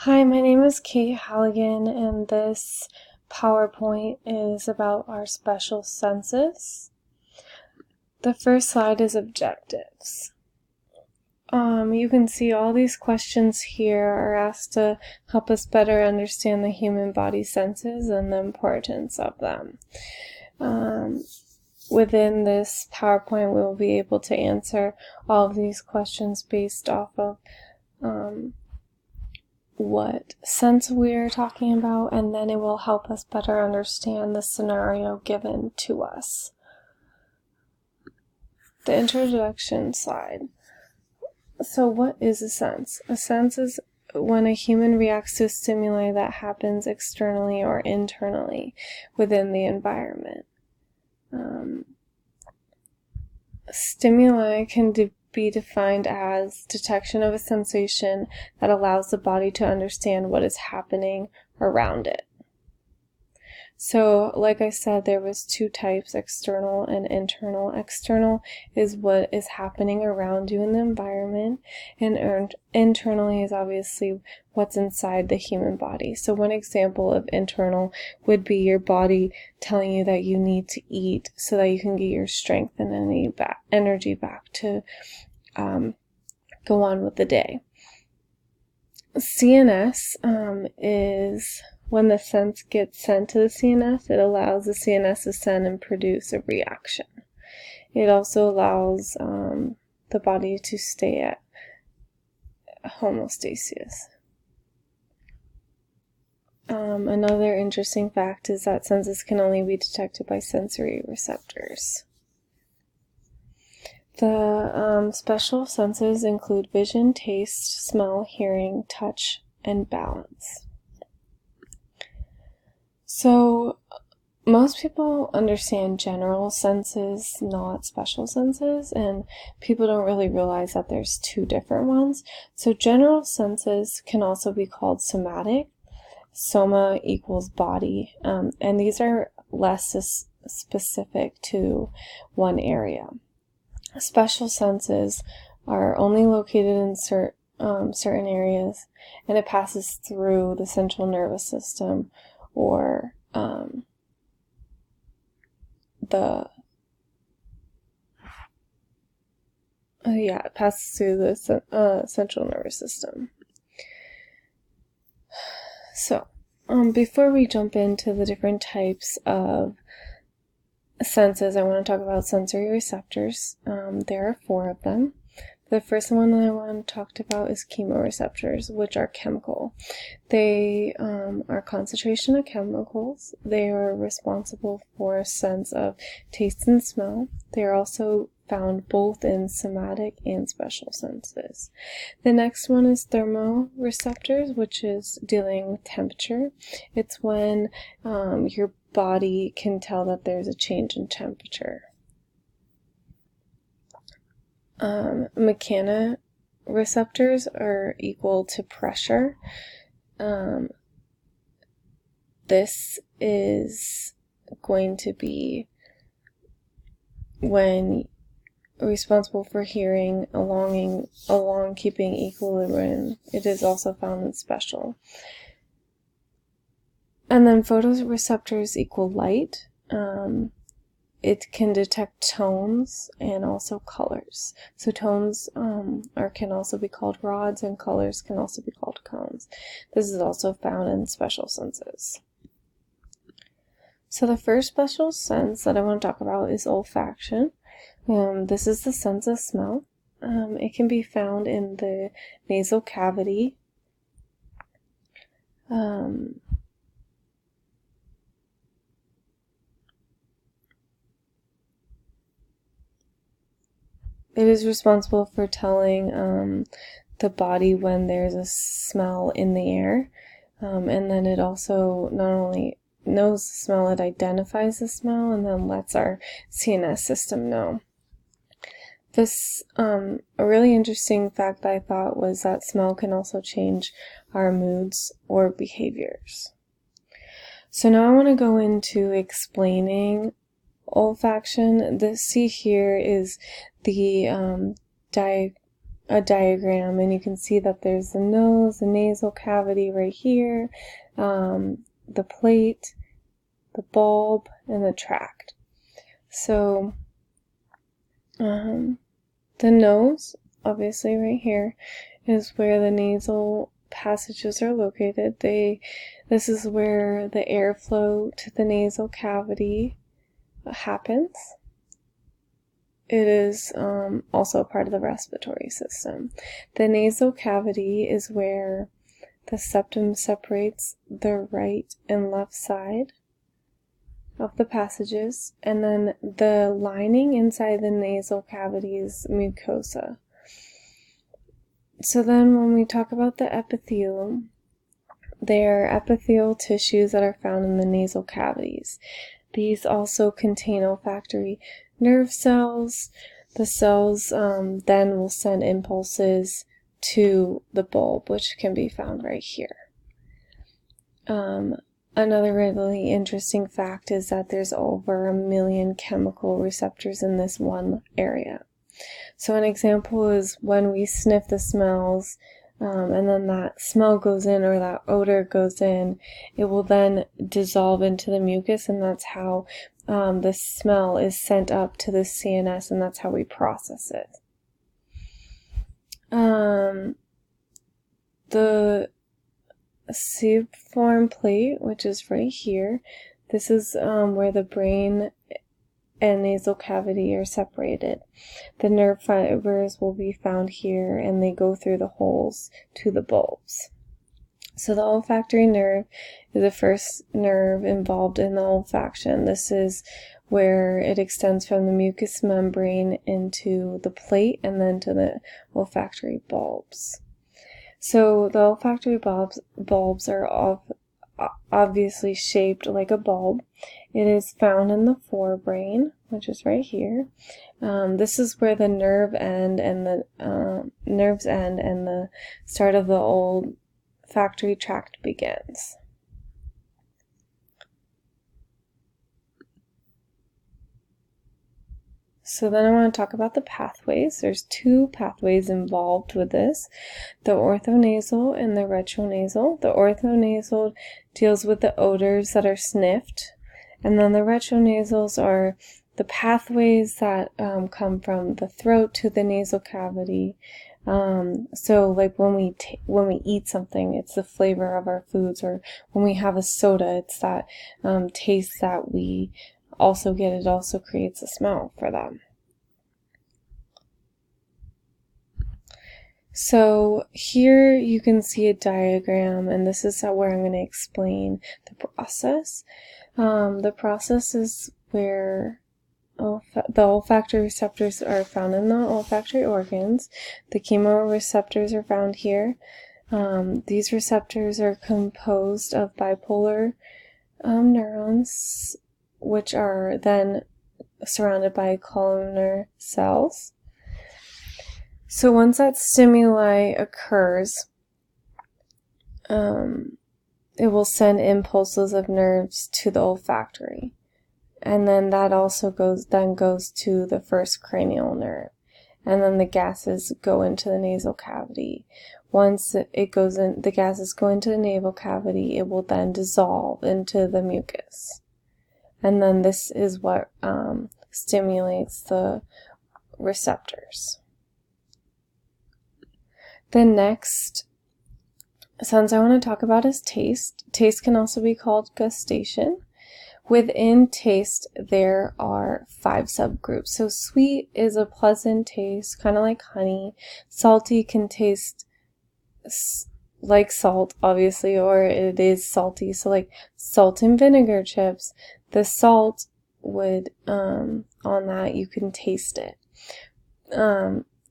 Hi, my name is Kate Halligan, and this PowerPoint is about our special senses. The first slide is objectives. You can see all these questions here are asked to help us better understand the human body senses and the importance of them. Within this PowerPoint, we will be able to answer all of these questions based off of what sense we're talking about, and then it will help us better understand the scenario given to us. The introduction slide. So what is a sense? A sense is when a human reacts to a stimuli that happens externally or internally within the environment. Stimuli can be defined as detection of a sensation that allows the body to understand what is happening around it. So, like I said, there was two types, external and internal. External is what is happening around you in the environment, and internally is obviously what's inside the human body. So one example of internal would be your body telling you that you need to eat so that you can get your strength and energy back to go on with the day. CNS is when the sense gets sent to the CNS, it allows the CNS to send and produce a reaction. It also allows the body to stay at homeostasis. Another interesting fact is that senses can only be detected by sensory receptors. The special senses include vision, taste, smell, hearing, touch, and balance. So, most people understand general senses, not special senses, and people don't really realize that there's two different ones. So general senses can also be called somatic. Soma equals body, and these are less specific to one area. Special senses are only located in certain areas, and it passes through the central nervous system or it passes through the central nervous system. So, before we jump into the different types of senses, I want to talk about sensory receptors. There are 4 of them. The first one that I want to talk about is chemoreceptors, which are chemical. They are concentration of chemicals. They are responsible for a sense of taste and smell. They are also found both in somatic and special senses. The next one is thermoreceptors, which is dealing with temperature. It's when your body can tell that there's a change in temperature. Mechanoreceptors are equal to pressure. This is going to be when responsible for hearing, along keeping equilibrium. It is also found in special. And then photoreceptors equal light. It can detect tones and also colors. So tones can also be called rods, and colors can also be called cones. This is also found in special senses. So the first special sense that I want to talk about is olfaction. This is the sense of smell. It can be found in the nasal cavity. It is responsible for telling the body when there's a smell in the air. And then it also not only knows the smell, it identifies the smell and then lets our CNS system know. This, a really interesting fact that I thought was that smell can also change our moods or behaviors. So now I want to go into explaining olfaction. See here is the a diagram, and you can see that there's the nose, the nasal cavity right here, the plate, the bulb, and the tract. So the nose, obviously right here, is where the nasal passages are located. This is where the airflow to the nasal cavity happens. It is also a part of the respiratory system. The nasal cavity is where the septum separates the right and left side of the passages, and then the lining inside the nasal cavity is mucosa. So then when we talk about the epithelium, they are epithelial tissues that are found in the nasal cavities. These also contain olfactory nerve cells. The cells then will send impulses to the bulb, which can be found right here. Another really interesting fact is that there's over 1 million chemical receptors in this one area. So an example is when we sniff the smells, and then that smell goes in, or that odor goes in, it will then dissolve into the mucus, and that's how the smell is sent up to the CNS, and that's how we process it. The sepiform plate, which is right here, this is where the brain and nasal cavity are separated. The nerve fibers will be found here, and they go through the holes to the bulbs. So the olfactory nerve is the first nerve involved in the olfaction. This is where it extends from the mucous membrane into the plate and then to the olfactory bulbs. So the olfactory bulbs are obviously shaped like a bulb. It is found in the forebrain, which is right here. This is where the nerves end and the start of the olfactory tract begins. So then I want to talk about the pathways. There's 2 pathways involved with this, the orthonasal and the retronasal. The orthonasal deals with the odors that are sniffed, and then the retronasals are the pathways that come from the throat to the nasal cavity. So like when we eat something, it's the flavor of our foods, or when we have a soda, it's that taste that we also get. It also creates a smell for them. So here you can see a diagram, and this is where I'm going to explain the process. The process is where the olfactory receptors are found in the olfactory organs. The chemoreceptors are found here. These receptors are composed of bipolar neurons, which are then surrounded by columnar cells. So once that stimuli occurs, it will send impulses of nerves to the olfactory. And then that also goes to the first cranial nerve. And then the gases go into the nasal cavity. Once it goes in, the gases go into the nasal cavity, it will then dissolve into the mucus. And then this is what stimulates the receptors. The next sense I want to talk about is taste. Taste can also be called gustation. Within taste, there are 5 subgroups. So sweet is a pleasant taste, kind of like honey. Salty can taste like salt, obviously, or it is salty. So like salt and vinegar chips, the salt would, on that, you can taste it.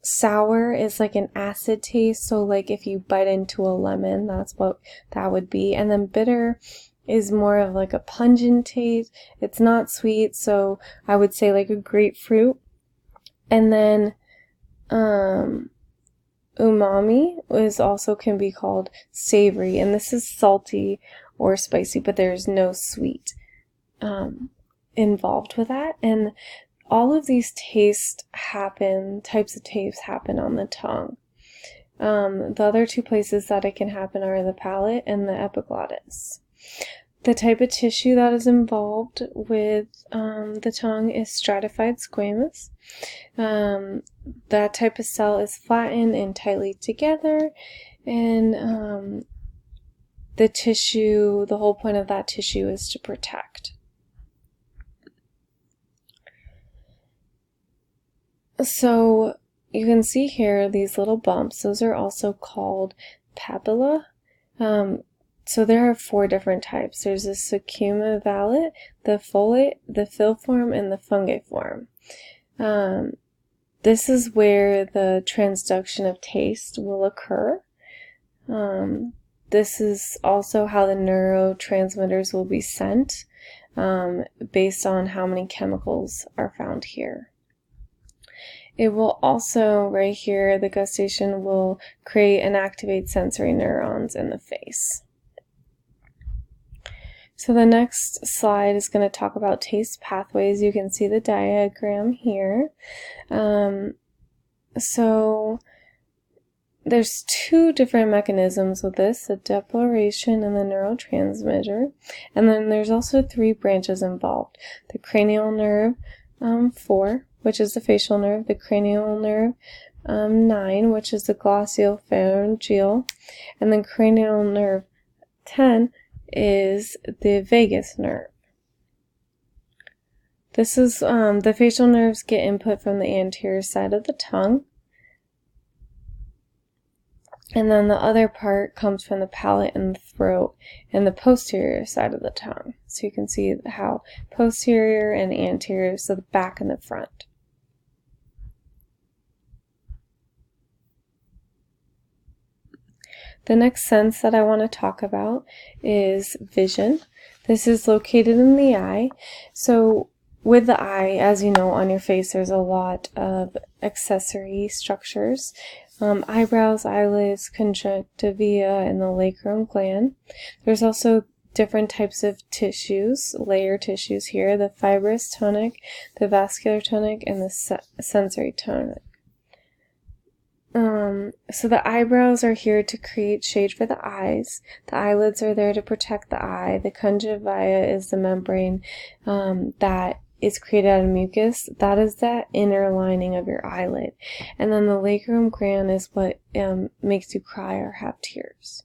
Sour is like an acid taste. So like if you bite into a lemon, that's what that would be. And then bitter is more of like a pungent taste. It's not sweet, so I would say like a grapefruit. And then umami can be called savory, and this is salty or spicy, but there's no sweet involved with that. And all of these types of taste happen on the tongue. The other two places that it can happen are the palate and the epiglottis. The type of tissue that is involved with the tongue is stratified squamous. That type of cell is flattened and tightly together, and the tissue, the whole point of that tissue is to protect. So you can see here these little bumps. Those are also called papilla. So there are 4 different types. There's the succumivalent, the folate, the filiform, and the fungiform. This is where the transduction of taste will occur. This is also how the neurotransmitters will be sent, based on how many chemicals are found here. It will also, right here, the gustation will create and activate sensory neurons in the face. So the next slide is going to talk about taste pathways. You can see the diagram here. So there's 2 different mechanisms with this, the depuration and the neurotransmitter. And then there's also 3 branches involved. The cranial nerve 4, which is the facial nerve, the cranial nerve 9, which is the glossopharyngeal, and then cranial nerve 10 is the vagus nerve. This is the facial nerves get input from the anterior side of the tongue, and then the other part comes from the palate and the throat and the posterior side of the tongue. So you can see how posterior and anterior, so the back and the front. The next sense that I want to talk about is vision. This is located in the eye. So with the eye, as you know, on your face, there's a lot of accessory structures. Eyebrows, eyelids, conjunctiva, and the lacrimal gland. There's also different types of tissues, layer tissues here, the fibrous tonic, the vascular tonic, and the sensory tonic. So the eyebrows are here to create shade for the eyes. The eyelids are there to protect the eye. The conjunctiva is the membrane that is created out of mucus. That is that inner lining of your eyelid. And then the lacrimal gland is what makes you cry or have tears.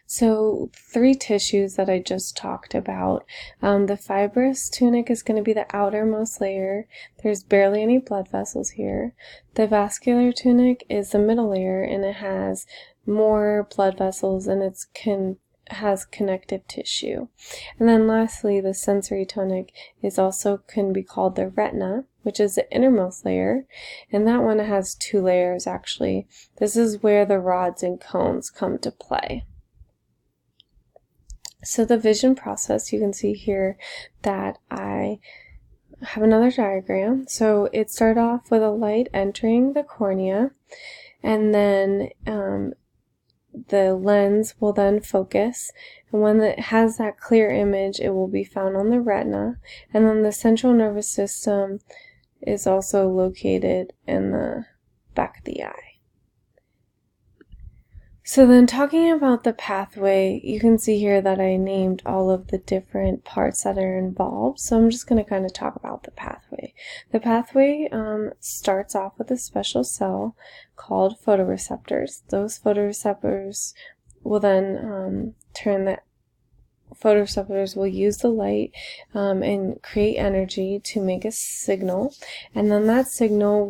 So 3 tissues that I just talked about. The fibrous tunic is going to be the outermost layer. There's barely any blood vessels here. The vascular tunic is the middle layer, and it has more blood vessels, and has connective tissue. And then lastly, the sensory tonic can be called the retina, which is the innermost layer, and that one has 2 layers actually. This is where the rods and cones come to play. So the vision process, you can see here that I have another diagram. So it started off with a light entering the cornea, and then the lens will then focus, and when it has that clear image, it will be found on the retina, and then the central nervous system is also located in the back of the eye. So then talking about the pathway, you can see here that I named all of the different parts that are involved. So I'm just going to kind of talk about the pathway. The pathway starts off with a special cell called photoreceptors. Those photoreceptors will then photoreceptors will use the light and create energy to make a signal, and then that signal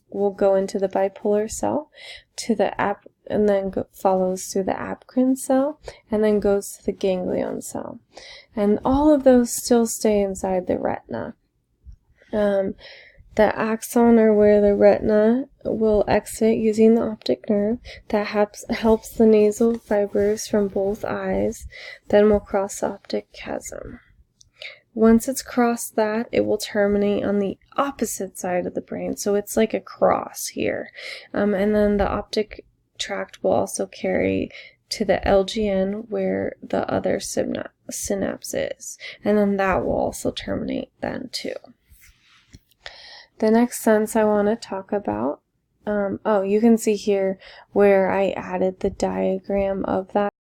will go into the bipolar cell, to the and then follows through the apocrine cell, and then goes to the ganglion cell. And all of those still stay inside the retina. The axon, or where the retina will exit using the optic nerve, that helps the nasal fibers from both eyes, then will cross the optic chiasm. Once it's crossed that, it will terminate on the opposite side of the brain, so it's like a cross here. And then the optic tract will also carry to the LGN, where the other synapse is, and then that will also terminate then too. The next sense I want to talk about Oh, you can see here where I added the diagram of that.